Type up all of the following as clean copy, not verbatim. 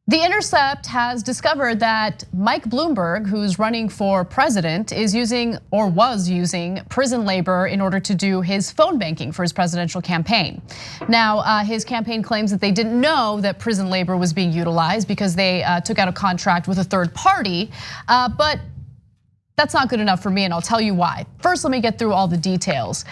The Intercept has discovered that Mike Bloomberg, who's running for president, is using or was using prison labor in order to do his phone banking for his presidential campaign. Now, his campaign claims that they didn't know that prison labor was being utilized because they took out a contract with a third party, but that's not good enough for me, and I'll tell you why. First, let me get through all the details.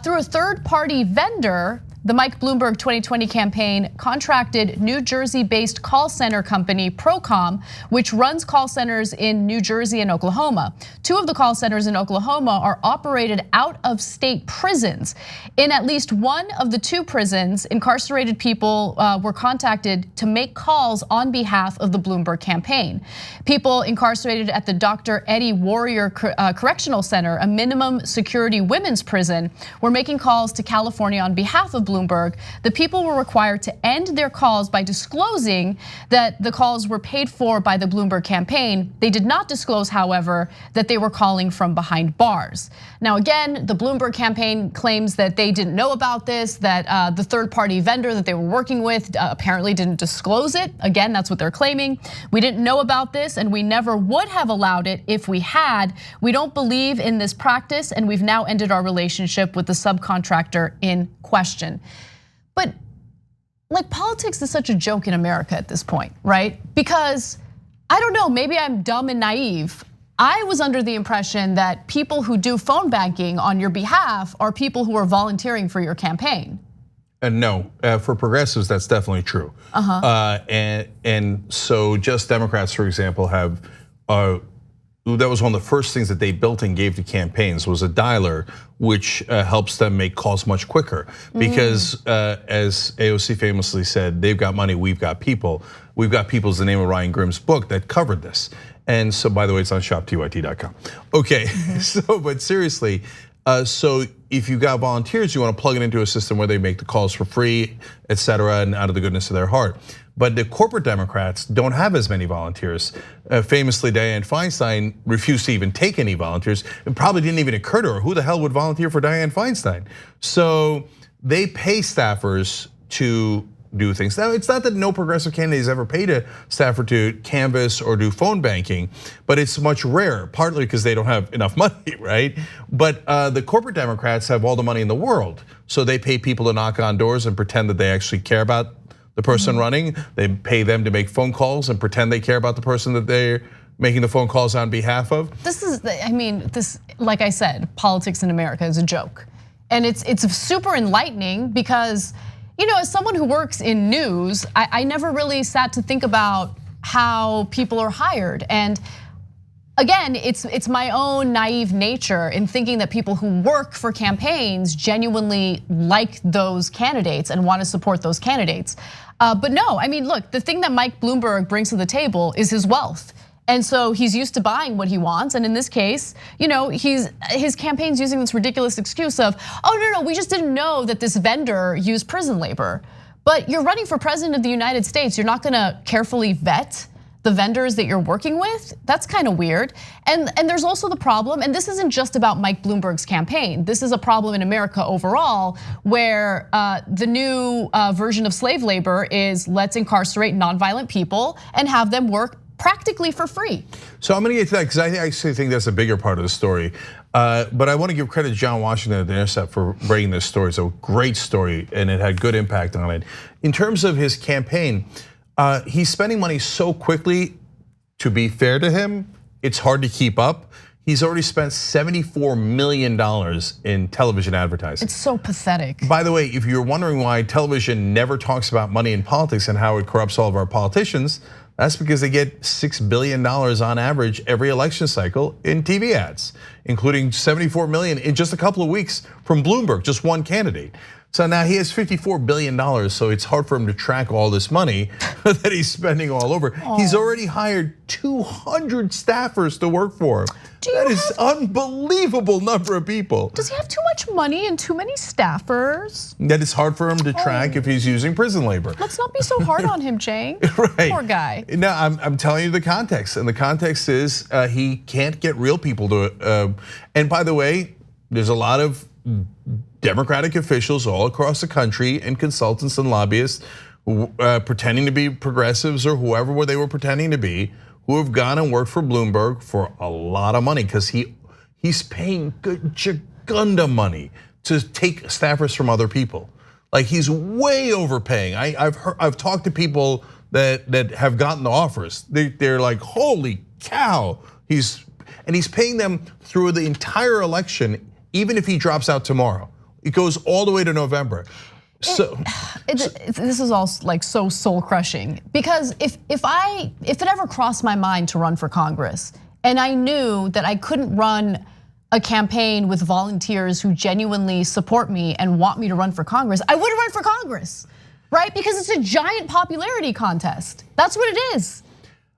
Through a third-party vendor, the Mike Bloomberg 2020 campaign contracted New Jersey-based call center company ProCom, which runs call centers in New Jersey and Oklahoma. Two of the call centers in Oklahoma are operated out of state prisons. In at least one of the two prisons, incarcerated people were contacted to make calls on behalf of the Bloomberg campaign. People incarcerated at the Dr. Eddie Warrior Correctional Center, a minimum security women's prison, were making calls to California on behalf of Bloomberg. The people were required to end their calls by disclosing that the calls were paid for by the Bloomberg campaign. They did not disclose, however, that they were calling from behind bars. Now, again, the Bloomberg campaign claims that they didn't know about this, that the third-party vendor that they were working with apparently didn't disclose it. Again, that's what they're claiming. We didn't know about this, and we never would have allowed it if we had. We don't believe in this practice, and we've now ended our relationship with the subcontractor in question. But like, politics is such a joke in America at this point, right? Because I don't know, maybe I'm dumb and naive. I was under the impression that people who do phone banking on your behalf are people who are volunteering for your campaign. No, for progressives, that's definitely true. And so Just Democrats, for example, have that was one of the first things that they built and gave to campaigns was a dialer, which helps them make calls much quicker. Because as AOC famously said, they've got money, we've got people. We've got people is the name of Ryan Grimm's book that covered this. And so, by the way, it's on shoptyt.com. Okay, so but seriously, so if you got volunteers, you want to plug it into a system where they make the calls for free, et cetera, and out of the goodness of their heart. But the corporate Democrats don't have as many volunteers. Famously, Dianne Feinstein refused to even take any volunteers. It probably didn't even occur to her, who the hell would volunteer for Dianne Feinstein? So they pay staffers to do things. Now, it's not that no progressive candidate has ever paid a staffer to canvass or do phone banking, but it's much rarer, partly because they don't have enough money, right? But the corporate Democrats have all the money in the world. So they pay people to knock on doors and pretend that they actually care about the person running. They pay them to make phone calls and pretend they care about the person that they're making the phone calls on behalf of. This is, I mean, this, like I said, politics in America is a joke. And it's super enlightening because, you know, as someone who works in news, I never really sat to think about how people are hired. And again, it's my own naive nature in thinking that people who work for campaigns genuinely like those candidates and want to support those candidates. But no, I mean, look, the thing that Mike Bloomberg brings to the table is his wealth. And so he's used to buying what he wants. And in this case, you know, his campaign's using this ridiculous excuse of, oh, no, we just didn't know that this vendor used prison labor. But you're running for president of the United States. You're not gonna carefully vet the vendors that you're working with? That's kind of weird. And there's also the problem, and this isn't just about Mike Bloomberg's campaign. This is a problem in America overall, where the new version of slave labor is let's incarcerate nonviolent people and have them work practically for free. So I'm gonna get to that because I actually think that's a bigger part of the story. But I want to give credit to John Washington at The Intercept for bringing this story. It's a great story and it had good impact on it. In terms of his campaign, he's spending money so quickly. To be fair to him, it's hard to keep up. He's already spent $74 million in television advertising. It's so pathetic. By the way, if you're wondering why television never talks about money in politics and how it corrupts all of our politicians, that's because they get $6 billion on average every election cycle in TV ads, including $74 million in just a couple of weeks from Bloomberg, just one candidate. So now he has $54 billion, so it's hard for him to track all this money that he's spending all over. He's already hired 200 staffers to work for him. That is unbelievable number of people. Does he have too much money and too many staffers? That is hard for him to track if he's using prison labor. Let's not be so hard on him, Cenk. Right. Poor guy. No, I'm telling you the context, and the context is he can't get real people to. And by the way, there's a lot of Democratic officials all across the country and consultants and lobbyists pretending to be progressives or whoever they were pretending to be, who have gone and worked for Bloomberg for a lot of money because he's paying good Gunda money to take staffers from other people. Like he's way overpaying. I've talked to people that have gotten the offers. They're like, holy cow! He's paying them through the entire election, even if he drops out tomorrow. It goes all the way to November. This is all like so soul crushing because if it ever crossed my mind to run for Congress and I knew that I couldn't run a campaign with volunteers who genuinely support me and want me to run for Congress, I wouldn't run for Congress, right? Because it's a giant popularity contest. That's what it is.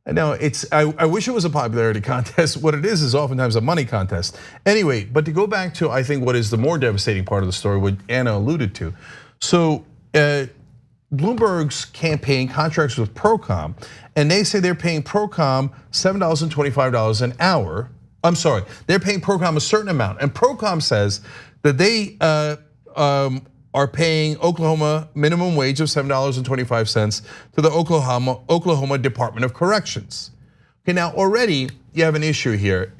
No, I wish it was a popularity contest. What it is oftentimes a money contest. Anyway, but to go back to, I think, what is the more devastating part of the story, what Anna alluded to. So Bloomberg's campaign contracts with ProCom, and they say they're paying ProCom $7.25 an hour. I'm sorry, they're paying ProCom a certain amount, and ProCom says that they are paying Oklahoma minimum wage of $7.25 to the Oklahoma Department of Corrections. Okay, now already you have an issue here.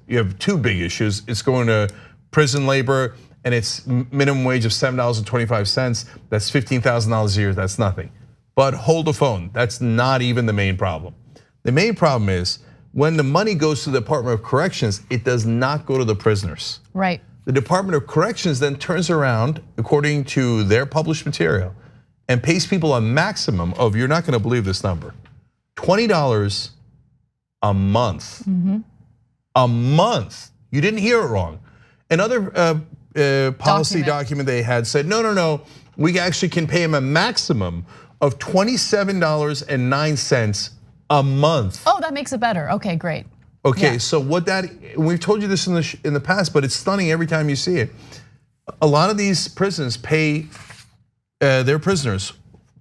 You have two big issues. It's going to prison labor, and it's minimum wage of $7.25. That's $15,000 a year. That's nothing. But hold the phone. That's not even the main problem. The main problem is when the money goes to the Department of Corrections, it does not go to the prisoners. Right. The Department of Corrections then turns around, according to their published material, and pays people a maximum of, you're not going to believe this number, $20 a month. A month. You didn't hear it wrong. Another policy document they had said, no, we actually can pay him a maximum of $27.09 a month. Oh, that makes it better. Okay, great. Okay, so we've told you this in the past, but it's stunning every time you see it. A lot of these prisons pay their prisoners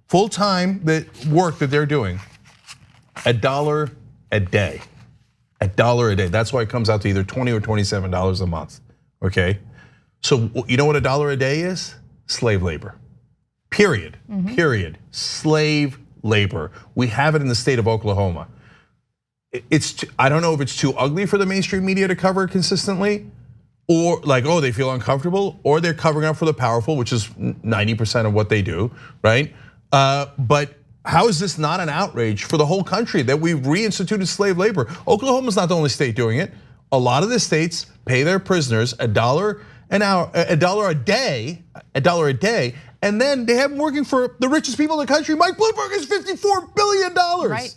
full-time work that they're doing $1 a day. $1 a day. That's why it comes out to either $20 or $27 a month. Okay, so you know what $1 a day is? Slave labor. Period. Period. Slave labor. We have it in the state of Oklahoma. I don't know if it's too ugly for the mainstream media to cover it consistently, or like, oh, they feel uncomfortable, or they're covering up for the powerful, which is 90% of what they do, right? But how is this not an outrage for the whole country that we've reinstituted slave labor? Oklahoma's not the only state doing it. A lot of the states pay their prisoners $1 an hour, $1 a day, and then they have them working for the richest people in the country. Mike Bloomberg is $54 billion. Right.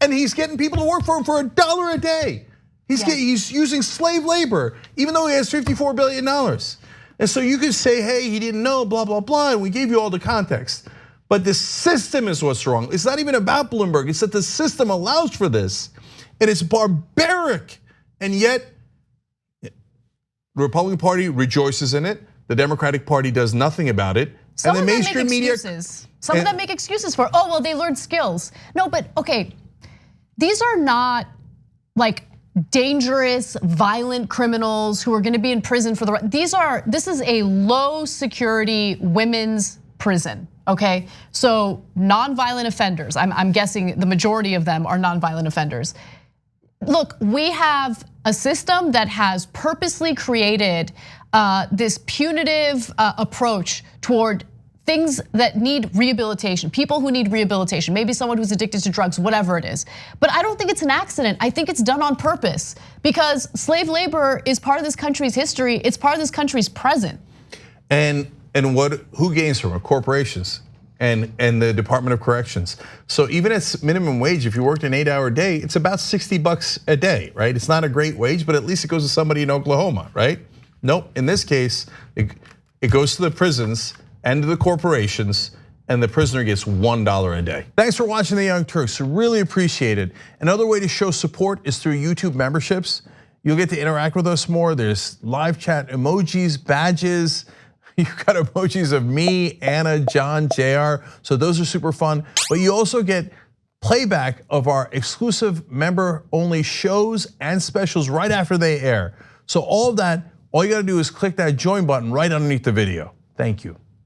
And he's getting people to work for him for $1 a day. He's using slave labor, even though he has $54 billion. And so you could say, hey, he didn't know, blah, blah, blah, and we gave you all the context. But the system is what's wrong. It's not even about Bloomberg, it's that the system allows for this. And it's barbaric. And yet, the Republican Party rejoices in it. The Democratic Party does nothing about it. And the mainstream media. Some of them make excuses for, oh, well, they learned skills. No, but okay. These are not like dangerous, violent criminals who are gonna be in prison for this is a low security women's prison, okay? So non-violent offenders, I'm guessing the majority of them are non-violent offenders. Look, we have a system that has purposely created this punitive approach toward things that need rehabilitation, people who need rehabilitation, maybe someone who's addicted to drugs, whatever it is. But I don't think it's an accident. I think it's done on purpose because slave labor is part of this country's history. It's part of this country's present. And who gains from it? Corporations and the Department of Corrections. So even at minimum wage, if you worked an 8-hour day, it's about $60 a day, right? It's not a great wage, but at least it goes to somebody in Oklahoma, right? Nope, in this case, it goes to the prisons and to the corporations, and the prisoner gets $1 a day. Thanks for watching The Young Turks, really appreciate it. Another way to show support is through YouTube memberships. You'll get to interact with us more. There's live chat emojis, badges. You've got emojis of me, Anna, John, JR, so those are super fun. But you also get playback of our exclusive member-only shows and specials right after they air. So all of that, all you gotta do is click that join button right underneath the video. Thank you.